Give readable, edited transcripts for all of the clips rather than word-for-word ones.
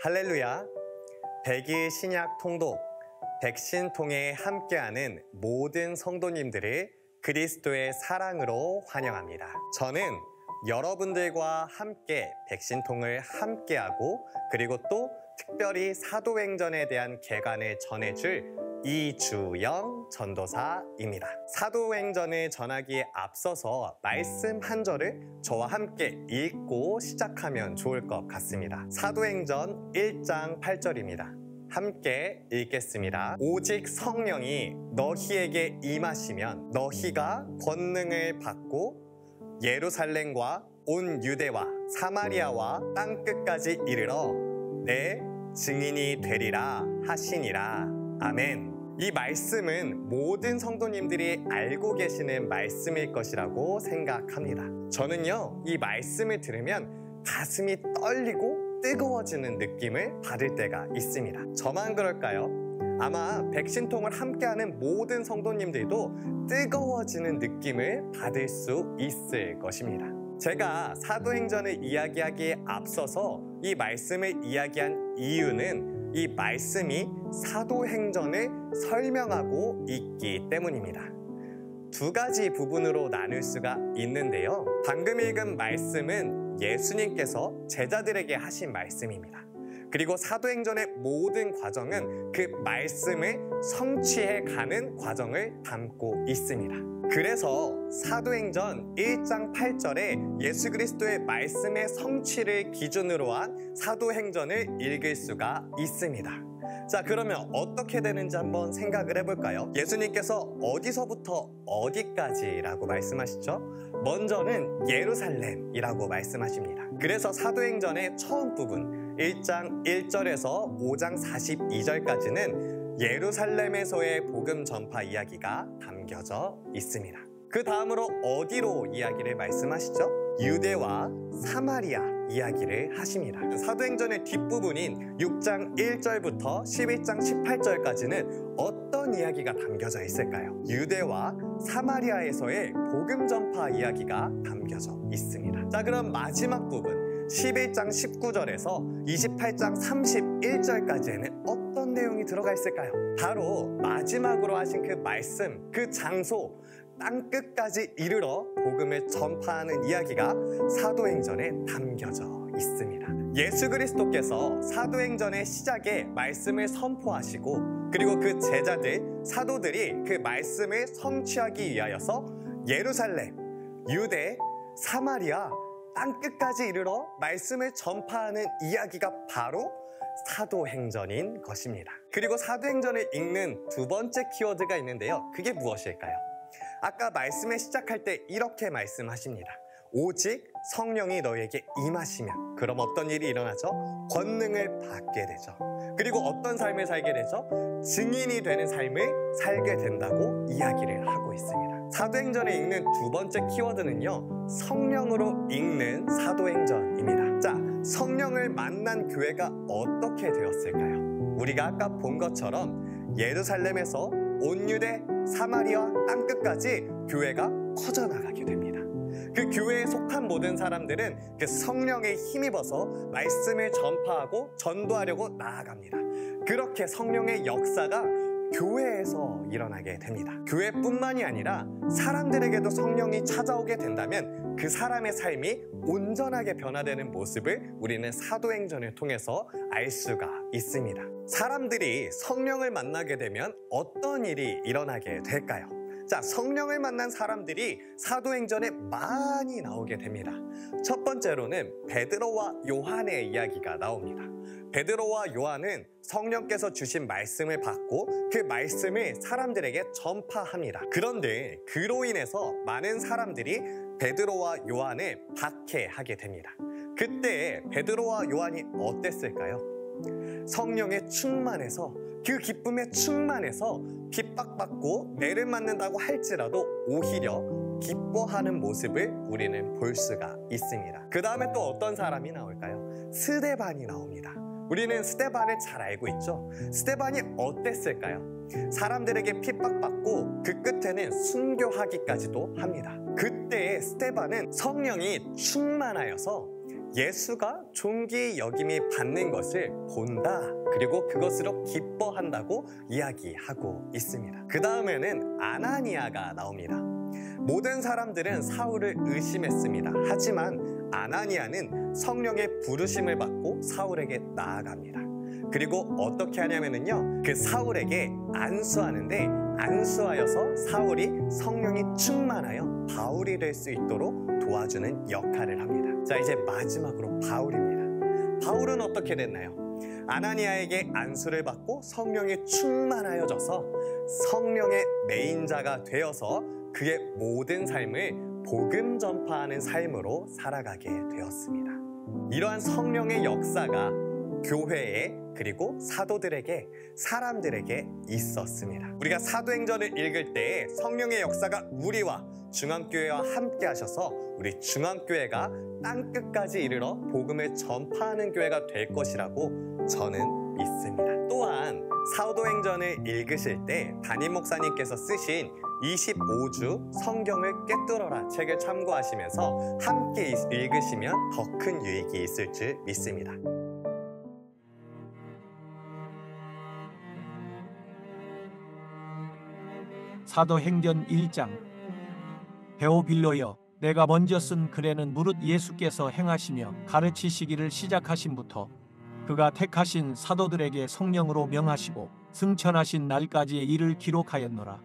할렐루야! 100일 신약 통독, 백신통에 함께하는 모든 성도님들을 그리스도의 사랑으로 환영합니다. 저는 여러분들과 함께 백신통을 함께하고 그리고 또 특별히 사도행전에 대한 개관을 전해줄 이주영 전도사입니다. 사도행전을 전하기에 앞서서 말씀 한 절을 저와 함께 읽고 시작하면 좋을 것 같습니다. 사도행전 1장 8절입니다. 함께 읽겠습니다. 오직 성령이 너희에게 임하시면 너희가 권능을 받고 예루살렘과 온 유대와 사마리아와 땅끝까지 이르러 내 증인이 되리라 하시니라. 아멘. 이 말씀은 모든 성도님들이 알고 계시는 말씀일 것이라고 생각합니다. 저는요, 이 말씀을 들으면 가슴이 떨리고 뜨거워지는 느낌을 받을 때가 있습니다. 저만 그럴까요? 아마 백신통을 함께하는 모든 성도님들도 뜨거워지는 느낌을 받을 수 있을 것입니다. 제가 사도행전을 이야기하기에 앞서서 이 말씀을 이야기한 이유는 이 말씀이 사도행전을 설명하고 있기 때문입니다. 두 가지 부분으로 나눌 수가 있는데요. 방금 읽은 말씀은 예수님께서 제자들에게 하신 말씀입니다. 그리고 사도행전의 모든 과정은 그 말씀을 성취해 가는 과정을 담고 있습니다. 그래서 사도행전 1장 8절에 예수 그리스도의 말씀의 성취를 기준으로 한 사도행전을 읽을 수가 있습니다. 자, 그러면 어떻게 되는지 한번 생각을 해볼까요? 예수님께서 어디서부터 어디까지라고 말씀하시죠? 먼저는 예루살렘이라고 말씀하십니다. 그래서 사도행전의 처음 부분 1장 1절에서 5장 42절까지는 예루살렘에서의 복음 전파 이야기가 담겨져 있습니다. 그 다음으로 어디로 이야기를 말씀하시죠? 유대와 사마리아 이야기를 하십니다. 사도행전의 뒷부분인 6장 1절부터 11장 18절까지는 어떤 이야기가 담겨져 있을까요? 유대와 사마리아에서의 복음 전파 이야기가 담겨져 있습니다. 자, 그럼 마지막 부분 11장 19절에서 28장 31절까지에는 어떤 내용이 들어가 있을까요? 바로 마지막으로 하신 그 말씀, 그 장소, 땅끝까지 이르러 복음을 전파하는 이야기가 사도행전에 담겨져 있습니다. 예수 그리스도께서 사도행전의 시작에 말씀을 선포하시고 그리고 그 제자들, 사도들이 그 말씀을 성취하기 위하여서 예루살렘, 유대, 사마리아, 땅끝까지 이르러 말씀을 전파하는 이야기가 바로 사도행전인 것입니다. 그리고 사도행전을 읽는 두 번째 키워드가 있는데요. 그게 무엇일까요? 아까 말씀을 시작할 때 이렇게 말씀하십니다. 오직 성령이 너에게 임하시면 그럼 어떤 일이 일어나죠? 권능을 받게 되죠. 그리고 어떤 삶을 살게 되죠? 증인이 되는 삶을 살게 된다고 이야기를 하고 있습니다. 사도행전을 읽는 두 번째 키워드는요, 성령으로 읽는 사도행전입니다. 자, 성령을 만난 교회가 어떻게 되었을까요? 우리가 아까 본 것처럼 예루살렘에서 온 유대, 사마리아 땅끝까지 교회가 커져나가게 됩니다. 그 교회에 속한 모든 사람들은 그 성령에 힘입어서 말씀을 전파하고 전도하려고 나아갑니다. 그렇게 성령의 역사가 교회에서 일어나게 됩니다. 교회뿐만이 아니라 사람들에게도 성령이 찾아오게 된다면 그 사람의 삶이 온전하게 변화되는 모습을 우리는 사도행전을 통해서 알 수가 있습니다. 사람들이 성령을 만나게 되면 어떤 일이 일어나게 될까요? 자, 성령을 만난 사람들이 사도행전에 많이 나오게 됩니다. 첫 번째로는 베드로와 요한의 이야기가 나옵니다. 베드로와 요한은 성령께서 주신 말씀을 받고 그 말씀을 사람들에게 전파합니다. 그런데 그로 인해서 많은 사람들이 베드로와 요한을 박해하게 됩니다. 그때 베드로와 요한이 어땠을까요? 성령에 충만해서 그 기쁨에 충만해서 핍박받고 매를 맞는다고 할지라도 오히려 기뻐하는 모습을 우리는 볼 수가 있습니다. 그 다음에 또 어떤 사람이 나올까요? 스데반이 나옵니다. 우리는 스데반을 잘 알고 있죠. 스데반이 어땠을까요? 사람들에게 핍박받고 그 끝에는 순교하기까지도 합니다. 그때 스데반은 성령이 충만하여서 예수가 존귀 여김이 받는 것을 본다. 그리고 그것으로 기뻐한다고 이야기하고 있습니다. 그 다음에는 아나니아가 나옵니다. 모든 사람들은 사울을 의심했습니다. 하지만 아나니아는 성령의 부르심을 받고 사울에게 나아갑니다. 그리고 어떻게 하냐면요, 그 사울에게 안수하는데 안수하여서 사울이 성령이 충만하여 바울이 될 수 있도록 도와주는 역할을 합니다. 자, 이제 마지막으로 바울입니다. 바울은 어떻게 됐나요? 아나니아에게 안수를 받고 성령이 충만하여져서 성령의 메인자가 되어서 그의 모든 삶을 복음 전파하는 삶으로 살아가게 되었습니다. 이러한 성령의 역사가 교회에 그리고 사도들에게, 사람들에게 있었습니다. 우리가 사도행전을 읽을 때 성령의 역사가 우리와 중앙교회와 함께 하셔서 우리 중앙교회가 땅끝까지 이르러 복음을 전파하는 교회가 될 것이라고 저는 믿습니다. 또한 사도행전을 읽으실 때 담임 목사님께서 쓰신 25주 성경을 꿰뚫어라 책을 참고하시면서 함께 읽으시면 더 큰 유익이 있을 줄 믿습니다. 사도행전 1장. 데오빌로여, 내가 먼저 쓴 글에는 무릇 예수께서 행하시며 가르치시기를 시작하신부터 그가 택하신 사도들에게 성령으로 명하시고 승천하신 날까지의 일을 기록하였노라.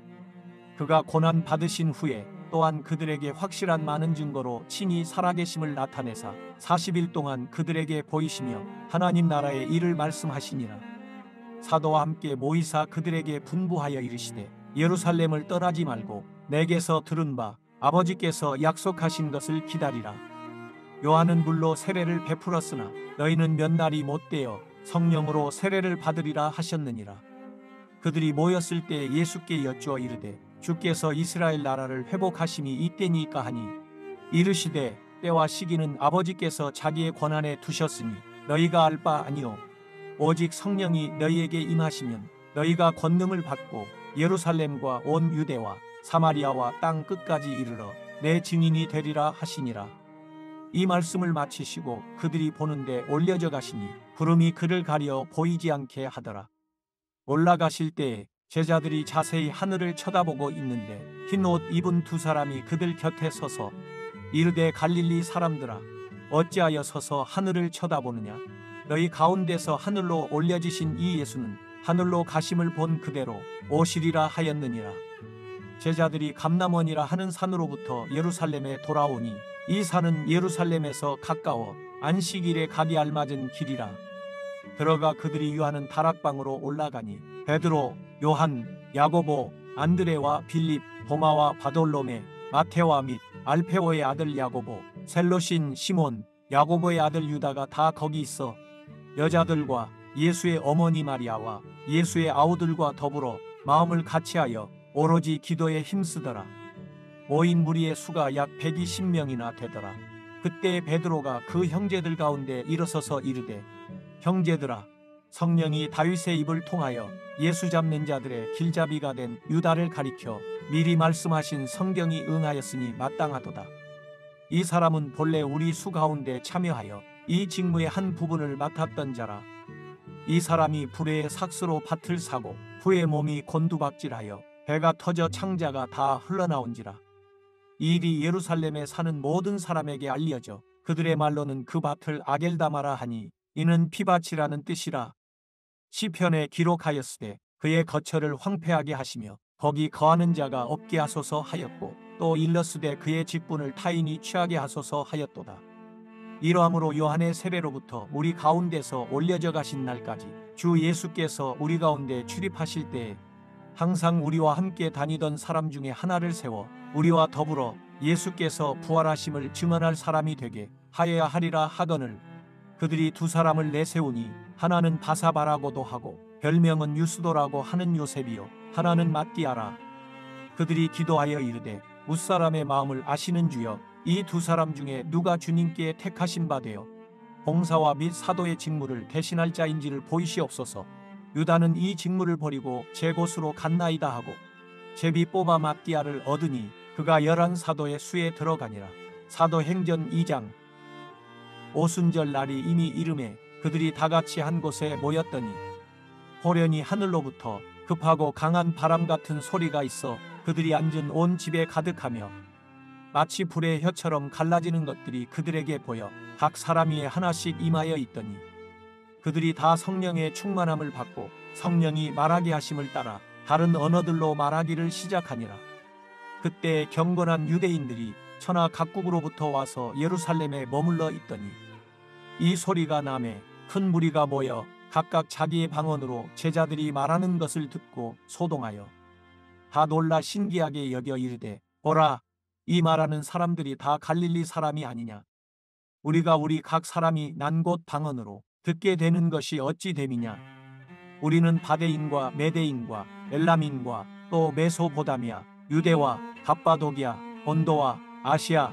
그가 고난 받으신 후에 또한 그들에게 확실한 많은 증거로 친히 살아계심을 나타내사 40일 동안 그들에게 보이시며 하나님 나라의 일을 말씀하시니라. 사도와 함께 모이사 그들에게 분부하여 이르시되 예루살렘을 떠나지 말고 내게서 들은 바 아버지께서 약속하신 것을 기다리라. 요한은 물로 세례를 베풀었으나 너희는 몇 날이 못되어 성령으로 세례를 받으리라 하셨느니라. 그들이 모였을 때 예수께 여쭈어 이르되 주께서 이스라엘 나라를 회복하심이 이때니까 하니 이르시되 때와 시기는 아버지께서 자기의 권한에 두셨으니 너희가 알 바 아니요 오직 성령이 너희에게 임하시면 너희가 권능을 받고 예루살렘과 온 유대와 사마리아와 땅 끝까지 이르러 내 증인이 되리라 하시니라. 이 말씀을 마치시고 그들이 보는데 올려져 가시니 구름이 그를 가려 보이지 않게 하더라. 올라가실 때에 제자들이 자세히 하늘을 쳐다보고 있는데 흰 옷 입은 두 사람이 그들 곁에 서서 이르되 갈릴리 사람들아 어찌하여 서서 하늘을 쳐다보느냐. 너희 가운데서 하늘로 올려지신 이 예수는 하늘로 가심을 본 그대로 오시리라 하였느니라. 제자들이 감람원이라 하는 산으로부터 예루살렘에 돌아오니 이 산은 예루살렘에서 가까워 안식일에 가기 알맞은 길이라. 들어가 그들이 유하는 다락방으로 올라가니 베드로, 요한, 야고보, 안드레와 빌립, 도마와 바돌로메, 마테와 및 알페오의 아들 야고보, 셀로신 시몬, 야고보의 아들 유다가 다 거기 있어 여자들과 예수의 어머니 마리아와 예수의 아우들과 더불어 마음을 같이하여 오로지 기도에 힘쓰더라. 모인 무리의 수가 약 120명이나 되더라. 그때 베드로가 그 형제들 가운데 일어서서 이르되 형제들아, 성령이 다윗의 입을 통하여 예수 잡는 자들의 길잡이가 된 유다를 가리켜 미리 말씀하신 성경이 응하였으니 마땅하도다. 이 사람은 본래 우리 수 가운데 참여하여 이 직무의 한 부분을 맡았던 자라. 이 사람이 불의 삭스로 밭을 사고 후에 몸이 곤두박질하여 배가 터져 창자가 다 흘러나온지라. 이 일이 예루살렘에 사는 모든 사람에게 알려져 그들의 말로는 그 밭을 아겔다마라 하니 이는 피밭이라는 뜻이라. 시편에 기록하였으되 그의 거처를 황폐하게 하시며 거기 거하는 자가 없게 하소서 하였고 또 일렀으되 그의 직분을 타인이 취하게 하소서 하였도다. 이러함으로 요한의 세례로부터 우리 가운데서 올려져 가신 날까지 주 예수께서 우리 가운데 출입하실 때에 항상 우리와 함께 다니던 사람 중에 하나를 세워 우리와 더불어 예수께서 부활하심을 증언할 사람이 되게 하여야 하리라 하거늘 그들이 두 사람을 내세우니 하나는 바사바라고도 하고 별명은 유스도라고 하는 요셉이요 하나는 matti아라. 그들이 기도하여 이르되 웃사람의 마음을 아시는 주여 이 두 사람 중에 누가 주님께 택하신 바 되어 봉사와 및 사도의 직무를 대신할 자인지를 보이시옵소서. 유다는 이 직무를 버리고 제 곳으로 갔나이다 하고 제비 뽑아 matti아를 얻으니 그가 11 사도의 수에 들어가니라. 사도행전 2장. 오순절 날이 이미 이름에 그들이 다 같이 한 곳에 모였더니 호련히 하늘로부터 급하고 강한 바람 같은 소리가 있어 그들이 앉은 온 집에 가득하며 마치 불의 혀처럼 갈라지는 것들이 그들에게 보여 각 사람 위에 하나씩 임하여 있더니 그들이 다 성령의 충만함을 받고 성령이 말하게 하심을 따라 다른 언어들로 말하기를 시작하니라. 그때 경건한 유대인들이 천하 각국으로부터 와서 예루살렘에 머물러 있더니 이 소리가 나매 큰 무리가 모여 각각 자기의 방언으로 제자들이 말하는 것을 듣고 소동하여 다 놀라 신기하게 여겨 이르되 보라, 이 말하는 사람들이 다 갈릴리 사람이 아니냐. 우리가 우리 각 사람이 난 곳 방언으로 듣게 되는 것이 어찌 됨이냐. 우리는 바데인과 메데인과 엘람인과 또 메소보다미아, 유대와 갑바도기아, 본도와 아시아,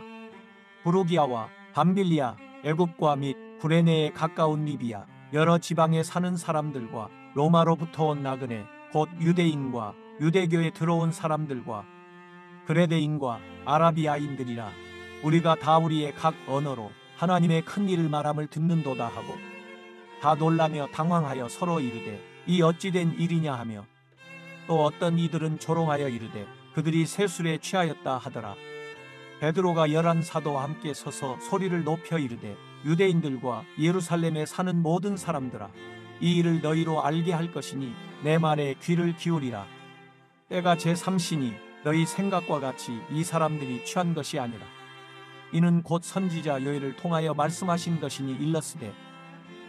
부르기아와 밤빌리아, 애굽과 및 구레네에 가까운 리비아, 여러 지방에 사는 사람들과 로마로부터 온 나그네, 곧 유대인과 유대교에 들어온 사람들과 그레데인과 아라비아인들이라. 우리가 다 우리의 각 언어로 하나님의 큰 일을 말함을 듣는도다 하고 다 놀라며 당황하여 서로 이르되 이 어찌 된 일이냐 하며 또 어떤 이들은 조롱하여 이르되 그들이 세술에 취하였다 하더라. 베드로가 11사도와 함께 서서 소리를 높여 이르되 유대인들과 예루살렘에 사는 모든 사람들아, 이 일을 너희로 알게 할 것이니 내 말에 귀를 기울이라. 때가 제3시니 너희 생각과 같이 이 사람들이 취한 것이 아니라 이는 곧 선지자 요엘을 통하여 말씀하신 것이니 일렀으되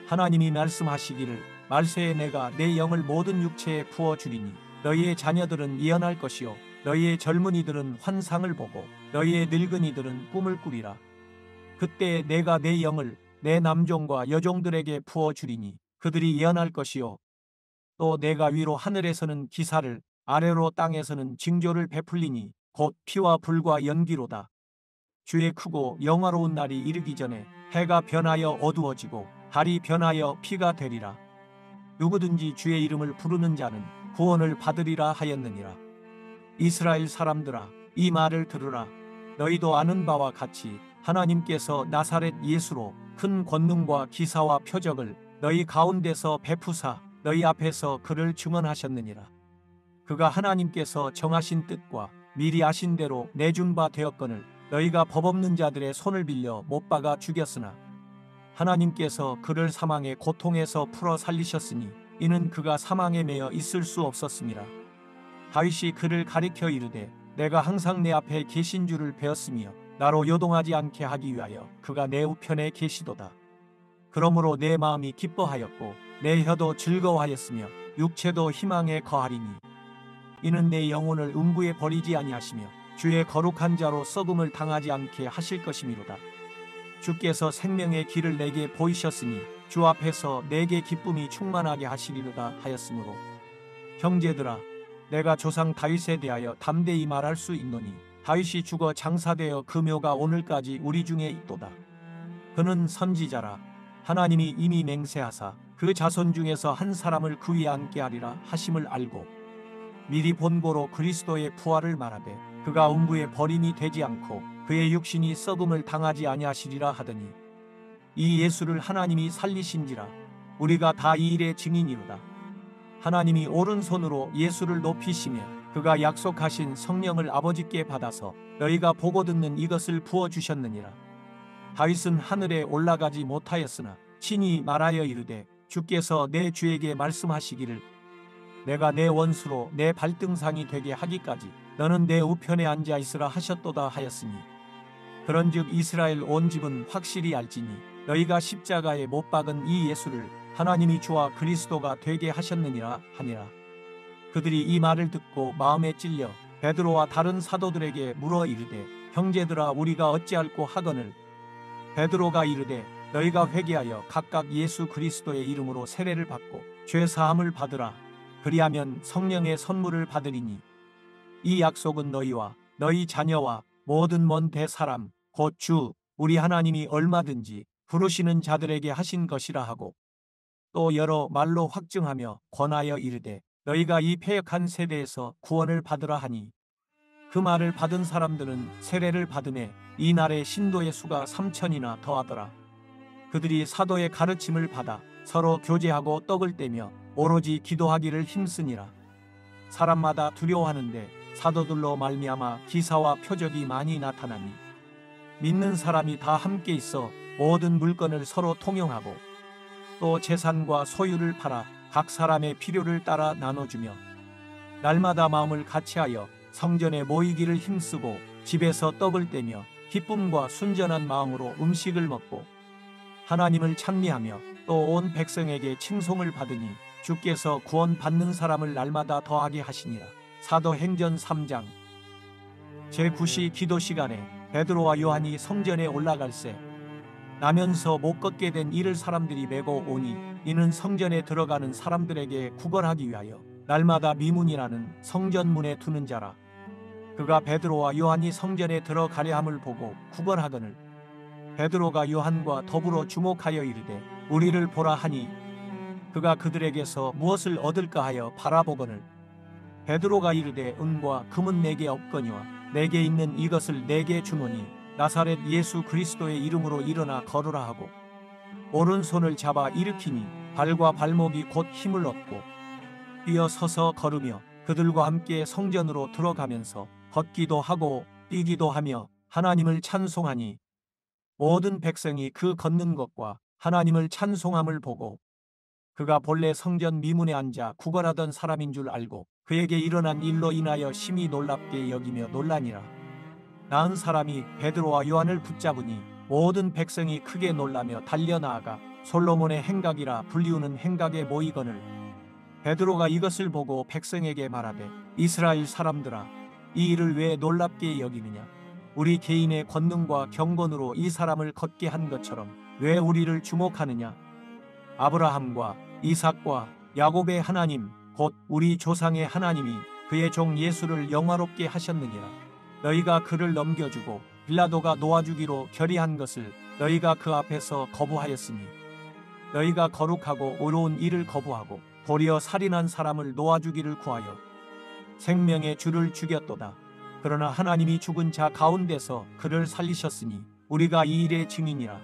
하나님이 말씀하시기를 말세에 내가 내 영을 모든 육체에 부어주리니 너희의 자녀들은 예언할 것이요 너희의 젊은이들은 환상을 보고 너희의 늙은이들은 꿈을 꾸리라. 그때 내가 내 영을 내 남종과 여종들에게 부어주리니 그들이 예언할 것이요 또 내가 위로 하늘에서는 기사를 아래로 땅에서는 징조를 베풀리니 곧 피와 불과 연기로다. 주의 크고 영화로운 날이 이르기 전에 해가 변하여 어두워지고 달이 변하여 피가 되리라. 누구든지 주의 이름을 부르는 자는 구원을 받으리라 하였느니라. 이스라엘 사람들아, 이 말을 들으라. 너희도 아는 바와 같이 하나님께서 나사렛 예수로 큰 권능과 기사와 표적을 너희 가운데서 베푸사 너희 앞에서 그를 증언하셨느니라. 그가 하나님께서 정하신 뜻과 미리 아신 대로 내준 바 되었거늘 너희가 법 없는 자들의 손을 빌려 못 박아 죽였으나 하나님께서 그를 사망의 고통에서 풀어 살리셨으니 이는 그가 사망에 매여 있을 수 없었습니다. 다윗이 그를 가리켜 이르되 내가 항상 내 앞에 계신 줄을 배웠으며 나로 요동하지 않게 하기 위하여 그가 내 우편에 계시도다. 그러므로 내 마음이 기뻐하였고 내 혀도 즐거워하였으며 육체도 희망에 거하리니 이는 내 영혼을 음부에 버리지 아니하시며 주의 거룩한 자로 썩음을 당하지 않게 하실 것이미로다. 주께서 생명의 길을 내게 보이셨으니 주 앞에서 내게 기쁨이 충만하게 하시리로다 하였으므로 형제들아, 내가 조상 다윗에 대하여 담대히 말할 수 있노니 다윗이 죽어 장사되어 그 묘가 오늘까지 우리 중에 있도다. 그는 선지자라. 하나님이 이미 맹세하사 그 자손 중에서 한 사람을 그 위에 앉게 하리라 하심을 알고 미리 본고로 그리스도의 부활을 말하되 그가 음부에 버림이 되지 않고 그의 육신이 썩음을 당하지 아니하시리라 하더니 이 예수를 하나님이 살리신지라. 우리가 다 이 일의 증인이로다. 하나님이 오른손으로 예수를 높이시며 그가 약속하신 성령을 아버지께 받아서 너희가 보고 듣는 이것을 부어주셨느니라. 다윗은 하늘에 올라가지 못하였으나 친히 말하여 이르되 주께서 내 주에게 말씀하시기를 내가 내 원수로 내 발등상이 되게 하기까지 너는 내 우편에 앉아 있으라 하셨도다 하였으니 그런즉 이스라엘 온 집은 확실히 알지니 너희가 십자가에 못 박은 이 예수를 하나님이 주와 그리스도가 되게 하셨느니라 하니라. 그들이 이 말을 듣고 마음에 찔려 베드로와 다른 사도들에게 물어 이르되 형제들아, 우리가 어찌할꼬 하거늘. 베드로가 이르되 너희가 회개하여 각각 예수 그리스도의 이름으로 세례를 받고 죄 사함을 받으라. 그리하면 성령의 선물을 받으리니 이 약속은 너희와 너희 자녀와 모든 먼 대사람 곧 주 우리 하나님이 얼마든지 부르시는 자들에게 하신 것이라 하고 또 여러 말로 확증하며 권하여 이르되 너희가 이 패역한 세대에서 구원을 받으라 하니 그 말을 받은 사람들은 세례를 받음에 이 날에 신도의 수가 3,000이나 더하더라. 그들이 사도의 가르침을 받아 서로 교제하고 떡을 떼며 오로지 기도하기를 힘쓰니라. 사람마다 두려워하는데 사도들로 말미암아 기사와 표적이 많이 나타나니 믿는 사람이 다 함께 있어 모든 물건을 서로 통용하고 또 재산과 소유를 팔아 각 사람의 필요를 따라 나눠주며 날마다 마음을 같이하여 성전에 모이기를 힘쓰고 집에서 떡을 떼며 기쁨과 순전한 마음으로 음식을 먹고 하나님을 찬미하며 또 온 백성에게 칭송을 받으니 주께서 구원받는 사람을 날마다 더하게 하시니라. 사도행전 3장. 제9시 기도 시간에 베드로와 요한이 성전에 올라갈새 나면서 못 걷게 된 이를 사람들이 메고 오니 이는 성전에 들어가는 사람들에게 구걸하기 위하여 날마다 미문이라는 성전문에 두는 자라. 그가 베드로와 요한이 성전에 들어가려 함을 보고 구걸하거늘 베드로가 요한과 더불어 주목하여 이르되 우리를 보라 하니 그가 그들에게서 무엇을 얻을까 하여 바라보거늘 베드로가 이르되 은과 금은 내게 없거니와 내게 있는 이것을 내게 주노니 나사렛 예수 그리스도의 이름으로 일어나 걸으라 하고 오른손을 잡아 일으키니 발과 발목이 곧 힘을 얻고 뛰어 서서 걸으며 그들과 함께 성전으로 들어가면서 걷기도 하고 뛰기도 하며 하나님을 찬송하니 모든 백성이 그 걷는 것과 하나님을 찬송함을 보고 그가 본래 성전 미문에 앉아 구걸하던 사람인 줄 알고 그에게 일어난 일로 인하여 심히 놀랍게 여기며 놀라니라. 나은 사람이 베드로와 요한을 붙잡으니 모든 백성이 크게 놀라며 달려나아가 솔로몬의 행각이라 불리우는 행각에 모이거늘 베드로가 이것을 보고 백성에게 말하되 이스라엘 사람들아 이 일을 왜 놀랍게 여기느냐. 우리 개인의 권능과 경건으로 이 사람을 걷게 한 것처럼 왜 우리를 주목하느냐. 아브라함과 이삭과 야곱의 하나님 곧 우리 조상의 하나님이 그의 종 예수를 영화롭게 하셨느니라. 너희가 그를 넘겨주고 빌라도가 놓아주기로 결의한 것을 너희가 그 앞에서 거부하였으니 너희가 거룩하고 의로운 일을 거부하고 도리어 살인한 사람을 놓아주기를 구하여 생명의 주를 죽였도다. 그러나 하나님이 죽은 자 가운데서 그를 살리셨으니 우리가 이 일의 증인이라.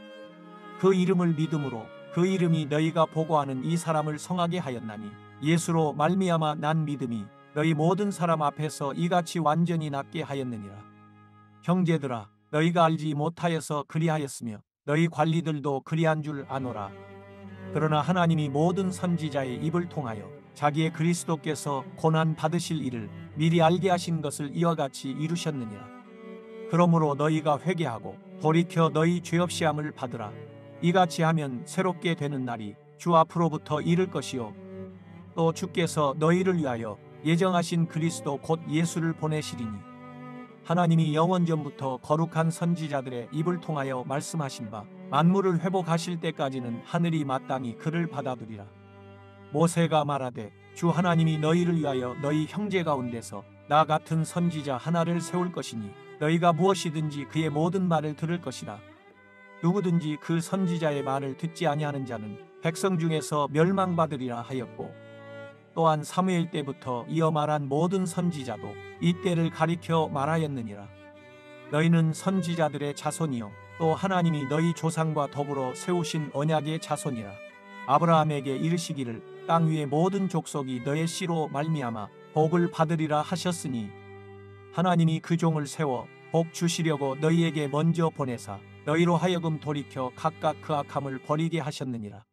그 이름을 믿음으로 그 이름이 너희가 보고하는 이 사람을 성하게 하였나니 예수로 말미암아 난 믿음이 너희 모든 사람 앞에서 이같이 완전히 낫게 하였느니라. 형제들아 너희가 알지 못하여서 그리하였으며 너희 관리들도 그리한 줄 아노라. 그러나 하나님이 모든 선지자의 입을 통하여 자기의 그리스도께서 고난 받으실 일을 미리 알게 하신 것을 이와 같이 이루셨느니라. 그러므로 너희가 회개하고 돌이켜 너희 죄 없이 함을 받으라. 이같이 하면 새롭게 되는 날이 주 앞으로부터 이를 것이요 또 주께서 너희를 위하여 예정하신 그리스도 곧 예수를 보내시리니 하나님이 영원전부터 거룩한 선지자들의 입을 통하여 말씀하신 바 만물을 회복하실 때까지는 하늘이 마땅히 그를 받아두리라. 모세가 말하되 주 하나님이 너희를 위하여 너희 형제 가운데서 나 같은 선지자 하나를 세울 것이니 너희가 무엇이든지 그의 모든 말을 들을 것이라. 누구든지 그 선지자의 말을 듣지 아니하는 자는 백성 중에서 멸망받으리라 하였고 또한 사무엘 때부터 이어 말한 모든 선지자도 이 때를 가리켜 말하였느니라. 너희는 선지자들의 자손이요 또 하나님이 너희 조상과 더불어 세우신 언약의 자손이라. 아브라함에게 이르시기를 땅 위의 모든 족속이 너의 씨로 말미암아 복을 받으리라 하셨으니 하나님이 그 종을 세워 복 주시려고 너희에게 먼저 보내사 너희로 하여금 돌이켜 각각 그 악함을 버리게 하셨느니라.